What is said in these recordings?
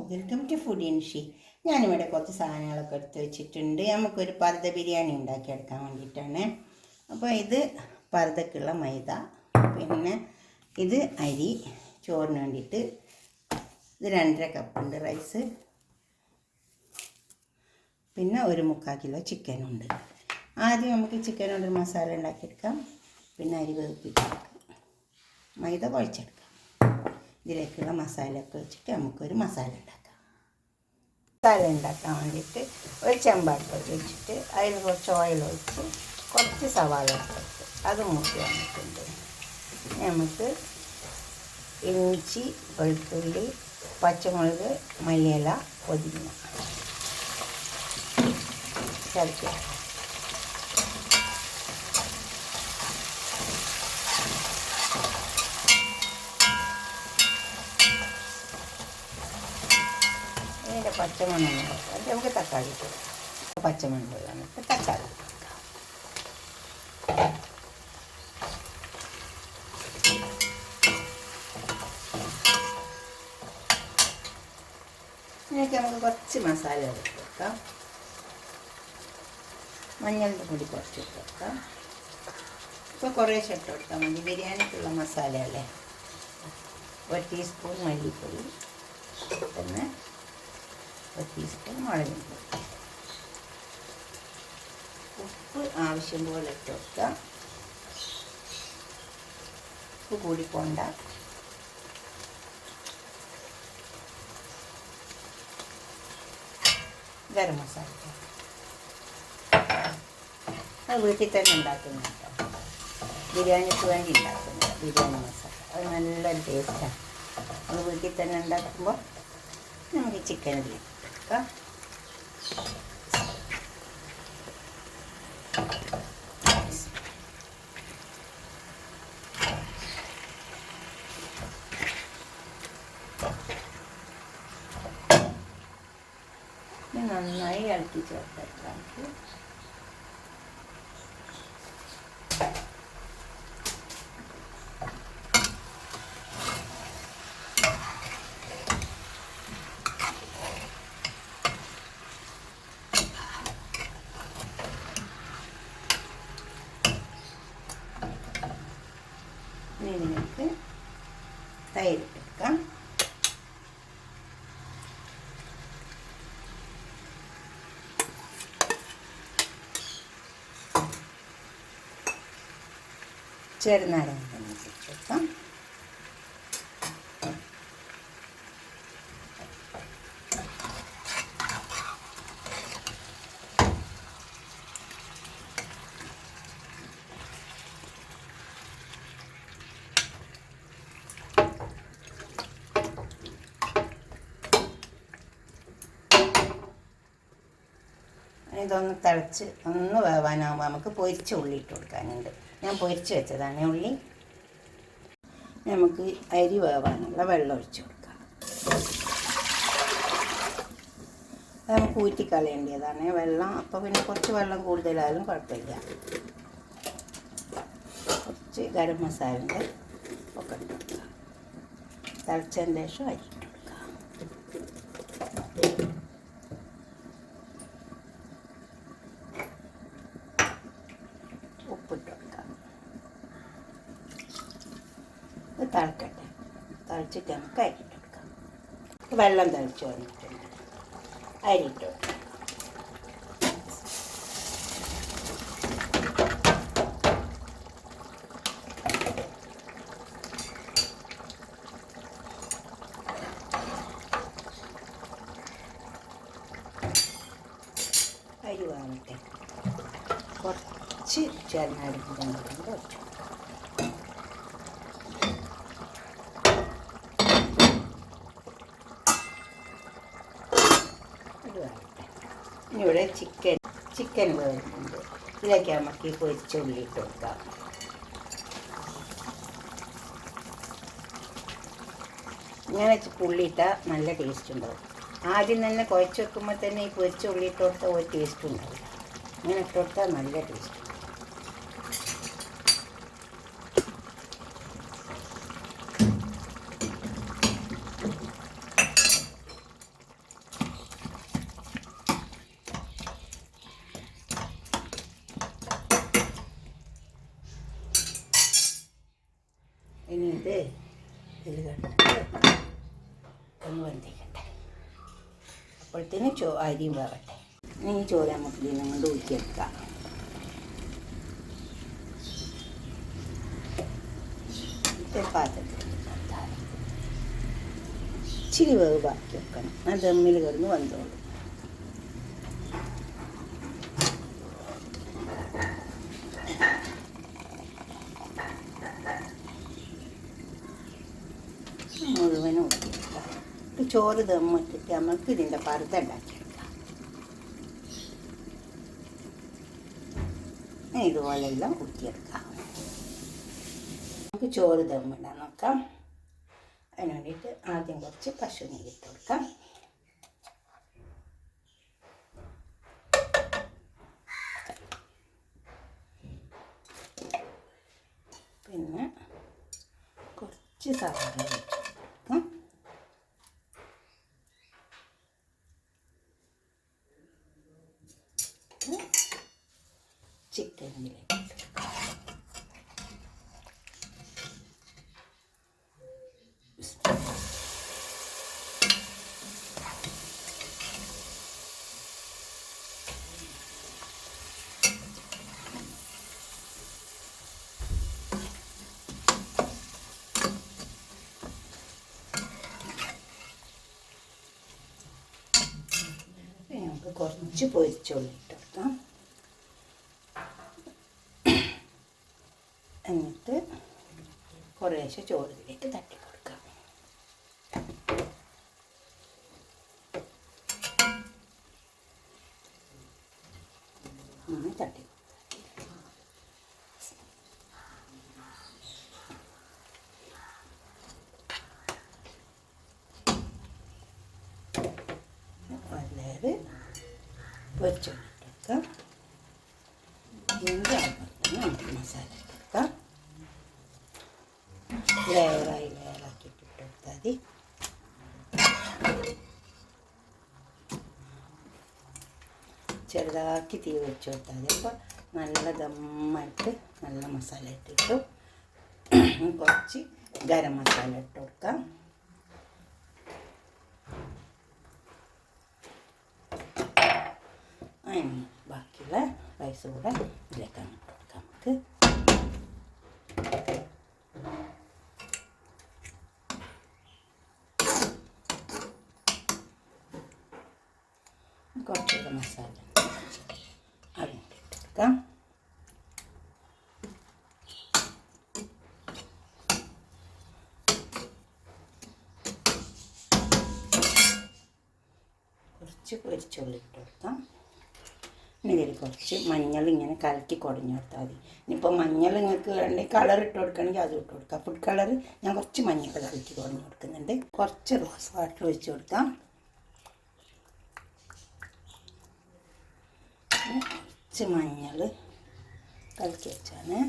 Welcome to food ഇൻഷി. ഞാനിവിടെ കുറച്ച് സാധനങ്ങളൊക്കെ എടുത്ത് വെച്ചിട്ടുണ്ട്. നമുക്കൊരു പർദ്ദ ബിരിയാണി ഉണ്ടാക്കിയെടുക്കാൻ വേണ്ടിയിട്ടാണ്. അപ്പോൾ ഇത് പർദ്ദക്കുള്ള മൈദ, പിന്നെ ഇത് അരി ചോറിന് വേണ്ടിയിട്ട്, ഇത് 2.5 കപ്പുണ്ട് റൈസ്, പിന്നെ 1/4 കിലോ ചിക്കനുണ്ട്. ആദ്യം നമുക്ക് ചിക്കൻ കൊണ്ട് മസാല ഉണ്ടാക്കിയെടുക്കാം, പിന്നെ അരി വേവിപ്പിച്ചെടുക്കാം, മൈദ കുഴച്ചെടുക്കാം. ഇതിലേക്കുള്ള മസാലയൊക്കെ വെച്ചിട്ട് നമുക്കൊരു മസാല ഉണ്ടാക്കാം. മസാല ഉണ്ടാക്കാൻ വേണ്ടിയിട്ട് ഒരു ചെമ്പാട്ടൊക്കെ വെച്ചിട്ട് അതിൽ കുറച്ച് ഓയിൽ ഒഴിച്ച് കുറച്ച് സവാള എടുത്ത് അത് മുക്കി വന്നിട്ടുണ്ട്. നമുക്ക് ഇഞ്ചി, വെളുത്തുള്ളി, പച്ചമുളക്, മല്ലിയില, പുതിന ചതയ്ക്കുക. ഇതിൻ്റെ പച്ചമണം അത് നമുക്ക് തക്കാളി കൊടുക്കാം. പച്ചമണം വന്നിട്ട് തക്കാളി ഇതിലേക്ക് നമുക്ക് കുറച്ച് മസാല ഇട്ട് കൊടുക്കാം. മഞ്ഞളുടെ പൊടി കുറച്ച് ഇട്ട് കൊടുക്കാം. ഇപ്പോൾ കുറേശ്ശെ ഇട്ട് കൊടുത്താൽ മതി, ബിരിയാണിക്കുള്ള മസാല അല്ലേ. 1 ടീസ്പൂൺ മല്ലിപ്പൊടി, പിന്നെ 1 ടീസ്പൂൺ മുളക് പൊടി, ഉപ്പ് ആവശ്യം പോലെ ഇട്ട് കൊടുക്കാം. ഉപ്പ് കൂടിപ്പോണ്ട. ഗരം മസാല അത് വീട്ടിൽ തന്നെ ഉണ്ടാക്കുന്ന കേട്ടോ, ബിരിയാണിക്ക് വേണ്ടി ഉണ്ടാക്കുന്നത് ബിരിയാണി മസാല. അത് നല്ലൊരു ടേസ്റ്റാണ്. അത് വീട്ടിൽ തന്നെ ഉണ്ടാക്കുമ്പോൾ നമുക്ക് ചിക്കനിൽ എടുക്കാം. നന്നായി ഇളക്കി ചേർത്തേക്കാം. ഇതിലേക്ക് തൈര് എടുക്കാം. ചെറുനാരങ്ങ വെക്കാം. ഇതൊന്ന് തിളച്ച് ഒന്ന് വേവാനാകുമ്പോൾ നമുക്ക് പൊരിച്ച ഉള്ളി ഇട്ട് കൊടുക്കാനുണ്ട്. ഞാൻ പൊരിച്ച് വെച്ചതാണ് ഉള്ളി. നമുക്ക് അരി വേവാനുള്ള വെള്ളം ഒഴിച്ച് കൊടുക്കാം. അത് നമുക്ക് ഊറ്റിക്കളയേണ്ടതാണ് വെള്ളം. അപ്പോൾ പിന്നെ കുറച്ച് വെള്ളം കൂടുതലായാലും കുഴപ്പമില്ല. കുറച്ച് ഗരം മസാലൻ്റെ ഒക്കെ ഇട്ട് കൊടുക്കാം. തിളച്ചതിന് ശേഷം അരി ഇട്ട് കൊടുക്കാം. ഉപ്പിട്ട് കൊടുക്കാം. ഇത് തിളക്കട്ടെ. തിളച്ചിട്ട് നമുക്ക് അരിയിട്ട് കൊടുക്കാം. വെള്ളം തിളച്ച് വന്നിട്ടുണ്ട്. അരിയിട്ട് കൊടുക്കാം. അരി വാങ്ങട്ടെ. കുറച്ച് ചെറുനാരങ്ങ കൊണ്ടുകൊണ്ട് വെച്ചു. ഇനി ഇവിടെ ചിക്കൻ വേവുന്നുണ്ട്. ഇതിലേക്ക് നമുക്ക് ഈ പൊരിച്ച ഉള്ളി ഇട്ട് കൊടുക്കാം. ഇങ്ങനെ ഉള്ളിയിട്ടാൽ നല്ല ടേസ്റ്റ് ഉണ്ടാവും. ആദ്യം തന്നെ കുഴച്ച് വെക്കുമ്പോൾ തന്നെ ഈ പൊരിച്ച ഉള്ളി ഇട്ട് കൊടുത്താൽ ഒരു ടേസ്റ്റ് ഉണ്ടാവില്ല. ഇങ്ങനെ ഇട്ട് കൊടുത്താൽ നല്ല ടേസ്റ്റ്. ഇത് ഇതിൽ കണ്ടിട്ട് ഒന്ന് വെന്തിക്കട്ടെ. അപ്പോഴത്തേന് അരിയും വേവട്ടെ. ഈ ചോറ് നമുക്ക് ഇതിൽ നിന്ന് ഊറ്റിയെടുക്കാം. പാത്രത്തിൽ ഇച്ചിരി വേവ് ബാക്കി വെക്കണം. ആ ദമ്മിൽ കിടന്ന് വന്നോളൂ. മുഴുവനും ഊറ്റിയെടുക്കാം. ചോറ് ദമ്മിട്ടിട്ട് നമുക്ക് ഇതിൻ്റെ പറുത ഉണ്ടാക്കിയെടുക്കാം. ഇതുപോലെല്ലാം ഊറ്റിയെടുക്കാം. നമുക്ക് ചോറ് ദമ്മിടാൻ നോക്കാം. അതിന് വേണ്ടിയിട്ട് ആദ്യം കുറച്ച് പശു നെയ്യിട്ട് കൊടുക്കാം. പിന്നെ കുറച്ച് സവാള വെച്ച് കൊടുക്കാം. ചിക്കൻ ഇതിലേക്ക് നമുക്ക് കുറച്ച് പൊരിച്ചുള്ളിട്ട് കൊടുക്കാം. എന്നിട്ട് കുറേശ്ശെ ചോറിലേക്ക് തട്ടി കൊടുക്കാം. തട്ടി വളരെ പൊരിച്ചുകൊണ്ടിട്ടെടുക്കാം. ഇതിൻ്റെ നമുക്ക് മസാല ഇട്ടെടുക്കാം. ലെയറാക്കിയിട്ട് ഇട്ടെടുത്താൽ മതി. ചെറുതാക്കി തീ വെച്ച് കൊടുത്താൽ മതി. അപ്പോൾ നല്ല ദമ്മായിട്ട് നല്ല മസാല ഇട്ടിട്ടു. കുറച്ച് ഗരം മസാല ഇട്ട് കൊടുക്കാം. അതിന് ബാക്കിയുള്ള റൈസ് കൂടെ ഇതിലേക്കാണ് ഇട്ട് കൊടുക്കാം. നമുക്ക് കുറച്ചുകൂടെ മസാല അതിൻ്റെ ഇട്ടെടുക്കാം. കുറച്ച് പൊരിച്ചുള്ളി ഇട്ട് കൊടുക്കാം. ഇനി ഇതിൽ കുറച്ച് മഞ്ഞൾ ഇങ്ങനെ കലക്കി കുടഞ്ഞു കൊടുത്താൽ മതി. ഇനിയിപ്പോൾ മഞ്ഞൾ നിങ്ങൾക്ക് വേണ്ടി കളർ ഇട്ട് കൊടുക്കണമെങ്കിൽ അതും ഇട്ട് കൊടുക്കാം. ഫുഡ് കളർ ഞാൻ കുറച്ച് മഞ്ഞൾ കലക്കി കുടഞ്ഞു കൊടുക്കുന്നുണ്ട്. കുറച്ച് റോസ് വാട്ടർ ഒഴിച്ച് കൊടുക്കാം. കുറച്ച് മഞ്ഞൾ കലക്കി വെച്ചാണ്.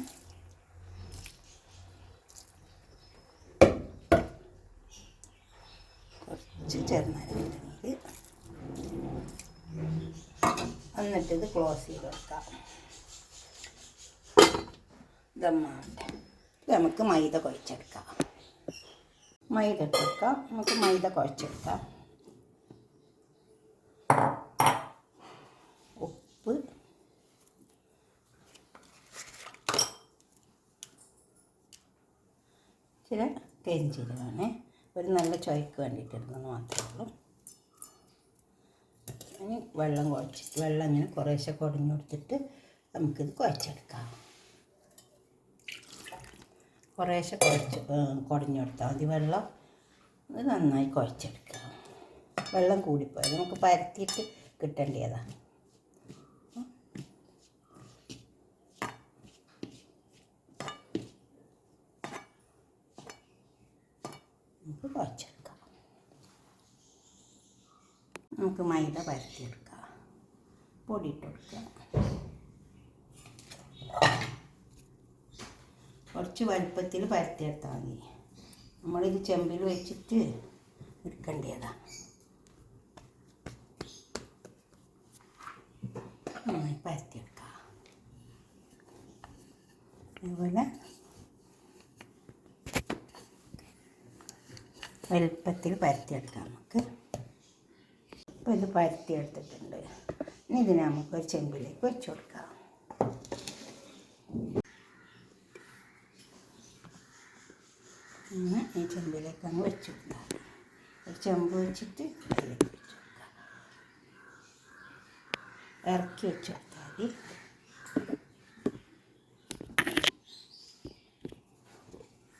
കുറച്ച് ചെറുനാരങ്ങ നീര്. എന്നിട്ട് ഇത് ക്ലോസ് ചെയ്ത് വെക്കാം. ദമ്മാവട്ടെ. നമുക്ക് മൈദ കുഴച്ചെടുക്കാം. മൈദ ഇട്ടെടുക്കാം. നമുക്ക് മൈദ കുഴച്ചെടുക്കാം. ഉപ്പ്, ചില കരിഞ്ചീരകമാണ്. ഒരു നല്ല ചുവയ്ക്ക് വേണ്ടിയിട്ട് ഇടുന്നത് മാത്രമേ ഉള്ളൂ. ഇനി വെള്ളം ഇങ്ങനെ കുറേശ്ശെ കുടഞ്ഞു കൊടുത്തിട്ട് നമുക്കിത് കുഴച്ചെടുക്കാം. കുറേശ്ശെ കുടഞ്ഞു കൊടുത്താൽ മതി വെള്ളം. ഇത് നന്നായി കുഴച്ചെടുക്കാം. വെള്ളം കൂടിപ്പോയത് നമുക്ക് പരത്തിയിട്ട് കിട്ടേണ്ടതാണ്. നമുക്ക് കുഴച്ചെടുക്കാം. നമുക്ക് മൈദ പരത്തിയെടുക്കാം. പൊടിയിട്ട് കൊടുക്കുക. കുറച്ച് വലുപ്പത്തിൽ പരത്തിയെടുത്താൽ മതി. നമ്മളിത് ചെമ്പിൽ വെച്ചിട്ട് എടുക്കേണ്ടതാണ്. നന്നായി പരത്തിയെടുക്കാം. അതുപോലെ വലുപ്പത്തിൽ പരത്തിയെടുക്കാം നമുക്ക്. അപ്പോൾ ഇത് പരത്തിയെടുത്തിട്ടുണ്ട്. ഇനി ഇതിനെ നമുക്കൊരു ചെമ്പിലേക്ക് വെച്ച് കൊടുക്കാം. അങ്ങനെ ഈ ചെമ്പിലേക്ക് അങ്ങ് വെച്ച് കൊടുക്കാം. ഒരു ചെമ്പ് വെച്ചിട്ട് അതിലേക്ക് വെച്ച് കൊടുക്കാം. ഇറക്കി വെച്ച് കൊടുത്താൽ മതി.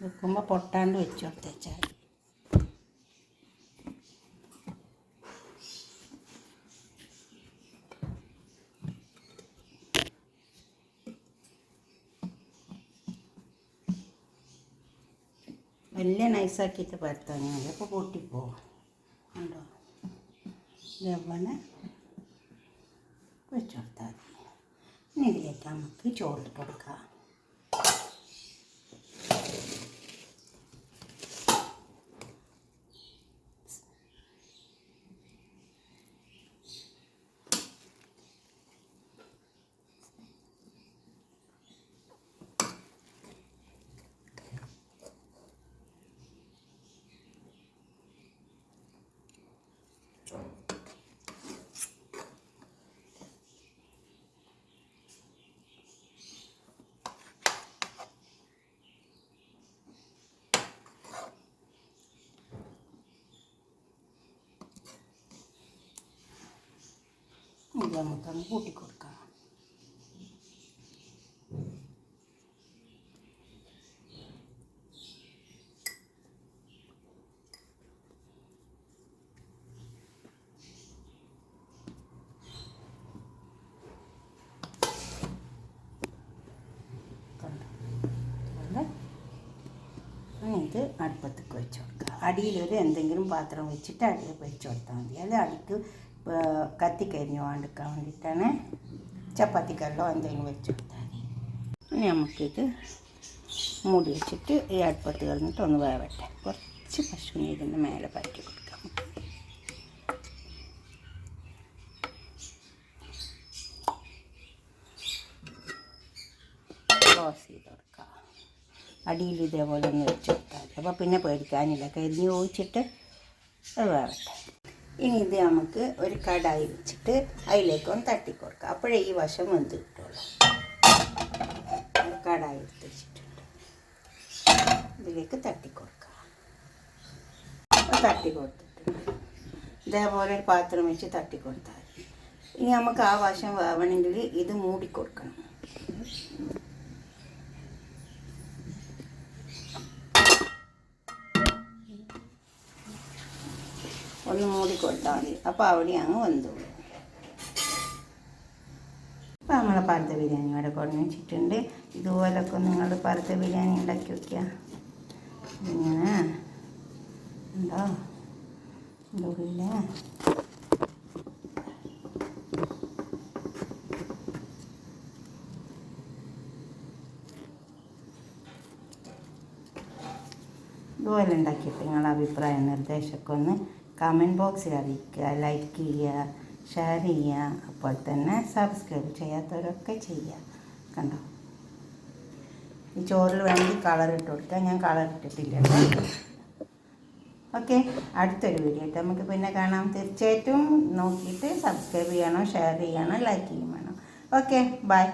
വെക്കുമ്പോൾ പൊട്ടാണ്ട് വെച്ച് കൊടുത്തേച്ചാൽ വലിയ നൈസാക്കിയിട്ട് പരത്താൻ മതി. അപ്പോൾ പൊട്ടിപ്പോവും. ഉണ്ടോ? ഇതേപോലെ വെച്ച് കൊടുത്താൽ മതി. ഇനി ഇതിലേക്ക് നമുക്ക് ചോറിട്ട് കൊടുക്കാം. ഇത് നമുക്കങ്ങ് കൂട്ടിക്കൊടുക്കാം. ഇത് അടുപ്പത്തേക്ക് വെച്ച് കൊടുക്കുക. അടിയിലൊരു എന്തെങ്കിലും പാത്രം വെച്ചിട്ട് അടിയിൽ വെച്ച് കൊടുത്താൽ മതി. അത് അടിക്ക് കത്തിക്കരിഞ്ഞ് വേണ്ടിക്കാൻ വേണ്ടിയിട്ടാണ്. ചപ്പാത്തിക്കല്ലോ എന്തെങ്കിലും വെച്ച് കൊടുത്താൽ മതി. ഇനി നമുക്കിത് മൂടി വെച്ചിട്ട് ഈ അടുപ്പത്ത് കളഞ്ഞിട്ട് ഒന്ന് വേവട്ടെ. കുറച്ച് പശുനീരിൻ്റെ മേലെ പറ്റി കൊടുക്കാം. ക്ലോസ് ചെയ്ത് കൊടുക്കാം. അടിയിൽ ഇതേപോലെ ഒന്ന് വെച്ച് കൊടുത്താൽ മതി. അപ്പോൾ പിന്നെ പേടിക്കാനില്ല. കരിഞ്ഞ് ഒഴിച്ചിട്ട് അത് വേവട്ടെ. ഇനി ഇത് നമുക്ക് ഒരു കടായി വെച്ചിട്ട് അതിലേക്കൊന്ന് തട്ടിക്കൊടുക്കാം. അപ്പോഴേ ഈ വശം വെന്ത് കിട്ടുള്ളൂ. കടായി എടുത്ത് വെച്ചിട്ടുണ്ട്. ഇതിലേക്ക് തട്ടിക്കൊടുക്കാം. തട്ടി കൊടുത്തിട്ടുണ്ട്. ഇതേപോലെ ഒരു പാത്രം വെച്ച് തട്ടിക്കൊടുത്താൽ മതി. ഇനി നമുക്ക് ആ വശം വേവണമെങ്കിൽ ഇത് മൂടിക്കൊടുക്കണം. ഒന്ന് മൂടിക്കൊടുത്താൽ മതി. അപ്പോൾ അവിടെ അങ്ങ് വെന്തോളൂ. അപ്പോൾ നമ്മളെ പരത്ത ബിരിയാണി ഇവിടെ കൊണ്ടു വെച്ചിട്ടുണ്ട്. ഇതുപോലൊക്കെ നിങ്ങൾ പരത്ത ബിരിയാണി ഉണ്ടാക്കി വയ്ക്കുക. ഇങ്ങനെ ഉണ്ടോ ഉള്ളിൽ ഇതുപോലെ ഉണ്ടാക്കിയിട്ട് നിങ്ങളുടെ അഭിപ്രായ നിർദ്ദേശമൊക്കെ ഒന്ന് കമൻറ്റ് ബോക്സിൽ അറിയിക്കുക. ലൈക്ക് ചെയ്യുക, ഷെയർ ചെയ്യുക. അപ്പോൾ തന്നെ സബ്സ്ക്രൈബ് ചെയ്യാത്തവരൊക്കെ ചെയ്യുക. കണ്ടോ? ഈ ചോറിൽ വേണമെങ്കിൽ കളർ ഇട്ട് കൊടുക്കുക. ഞാൻ കളർ ഇട്ടിട്ടില്ല. ഓക്കെ, അടുത്തൊരു വീഡിയോ ആയിട്ട് നമുക്ക് പിന്നെ കാണാം. തീർച്ചയായിട്ടും നോക്കിയിട്ട് സബ്സ്ക്രൈബ് ചെയ്യണം, ഷെയർ ചെയ്യണം, ലൈക്ക് ചെയ്യണം. Okay, by.